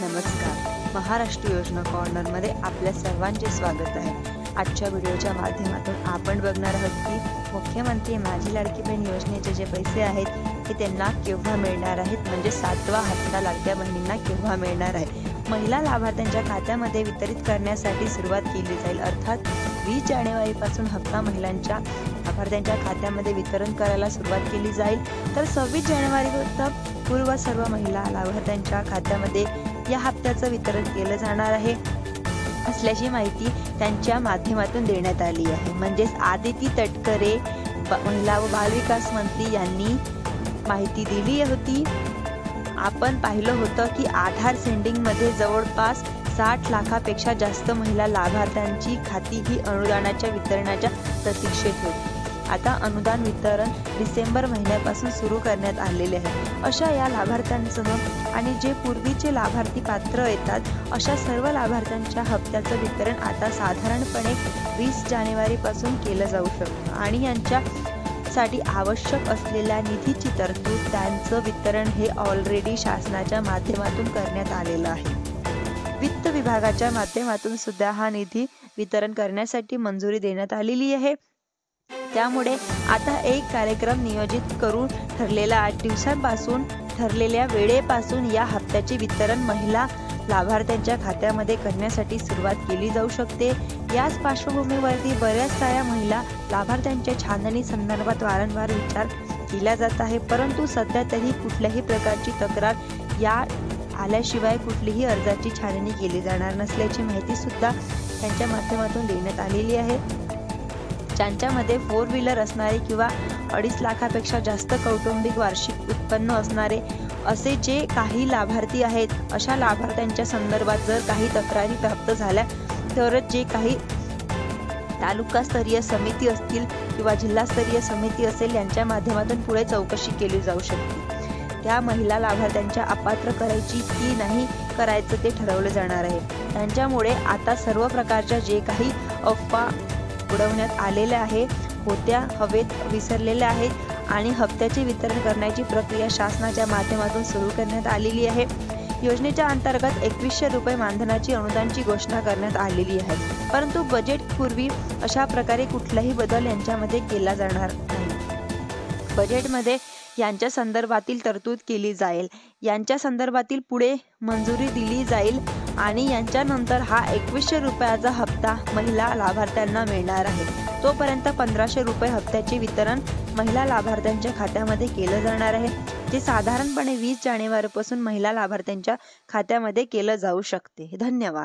नमस्कार. महाराष्ट्र योजना कॉर्नरमध्ये आपल्या सर्वांचे स्वागत आहे. आजच्या व्हिडिओच्या माध्यमातून आपण बघणार आहोत की मुख्यमंत्री माझी लाडकी बहीण योजनेचे जे पैसे आहेत ते त्यांना केव्हा मिळणार आहेत, म्हणजे 7वा हप्ता लाडक्या बहिणींना केव्हा मिळणार आहे. महिला लाभार्थ्यांच्या खात्यामध्ये वितरित करण्यासाठी सुरुवात केली जाईल. अर्थात 20 जानेवारीपासून हप्ता महिलांच्या लाभार्थ्यांच्या खात्यामध्ये वितरण करायला सुरुवात केली जाईल. तर 26 जानेवारीपर्यंत पूर्व सर्व महिला लाभार्थ्यांच्या खात्यामध्ये या हप्त्याचं वितरण केलं जाणार आहे असल्याची माहिती त्यांच्या माध्यमातून देण्यात आली आहे. म्हणजेच आदिती तटकरे महिला व बालविकास मंत्री यांनी माहिती दिली होती. आपण पाहिलं होतं की आधार सेंडिंगमध्ये जवळपास 60 लाखापेक्षा जास्त महिला लाभार्थ्यांची खाती ही अनुदानाच्या वितरणाच्या प्रतीक्षेत होती. आता अनुदान वितरण डिसेंबर महिन्यापासून सुरू करण्यात आलेले आहे. अशा या लाभार्थ्यांसह आणि जे पूर्वीचे लाभार्थी पात्र येतात अशा सर्व लाभार्थ्यांच्या हप्त्याचं वितरण आता साधारणपणे 20 जानेवारीपासून केलं जाऊ शकतं आणि यांच्यासाठी आवश्यक असलेल्या निधीची तरतूद त्यांचं वितरण हे ऑलरेडी शासनाच्या माध्यमातून करण्यात आलेलं आहे. वित्त विभागाच्या माध्यमातून सुद्धा हा निधी वितरण करण्यासाठी मंजुरी देण्यात आलेली आहे. त्यामुळे आता एक कार्यक्रम नियोजित करून ठरलेल्या 8 दिवसांपासून ठरलेल्या वेळेपासून या हप्त्याचे वितरण महिला लाभार्थ्यांच्या खात्यामध्ये करण्यासाठी सुरुवात केली जाऊ शकते. याच पार्श्वभूमीवरती बऱ्याच साऱ्या महिला लाभार्थ्यांच्या छाननी संदर्भात वारंवार विचार केला जात आहे, परंतु सध्या तरी कुठल्याही प्रकारची तक्रार या आल्याशिवाय कुठलीही अर्जाची छाननी केली जाणार नसल्याची माहिती सुद्धा त्यांच्या माध्यमातून देण्यात आलेली आहे. ज्यांच्यामध्ये 4 व्हीलर असणारे किंवा 2.5 लाखापेक्षा जास्त कौटुंबिक वार्षिक उत्पन्न असणारे असे जे काही लाभार्थी आहेत, अशा लाभार्थ्यांच्या संदर्भात जर काही तक्रारी प्राप्त झाल्या तरच जे काही तालुकास्तरीय समिती असतील किंवा जिल्हास्तरीय समिती असेल यांच्या माध्यमातून पुढे चौकशी केली जाऊ शकते. त्या महिला लाभार्थ्यांच्या अपात्र करायची की नाही करायचं ते ठरवलं जाणार आहे. त्यांच्यामुळे आता सर्व प्रकारच्या जे काही अफवा उडवण्यात आलेल्या आहे होत्या हवेत विसरलेल्या आहेत आणि हप्त्याचे वितरण करण्याची प्रक्रिया शासनाच्या माध्यमातून सुरू करण्यात आलेली आहे. योजनेच्या अंतर्गत 2100 रुपये मानधनाची अनुदानाची घोषणा करण्यात आलेली आहे, परंतु बजेटपूर्वी अशा प्रकारे कुठलाही बदल यांच्यामध्ये केला जाणार नाही. बजेटमध्ये यांच्या संदर्भातील तरतूद केली जाईल, यांच्या संदर्भातील पुढे मंजुरी दिली जाईल आणि यांच्यानंतर हा 2100 रुपयाचा हप्ता महिला लाभार्थ्यांना मिळणार आहे. तोपर्यंत 1500 रुपये हप्त्याचे वितरण महिला लाभार्थ्यांच्या खात्यामध्ये केलं जाणार आहे, जे साधारणपणे 20 जानेवारीपासून महिला लाभार्थ्यांच्या खात्यामध्ये केलं जाऊ शकते. धन्यवाद.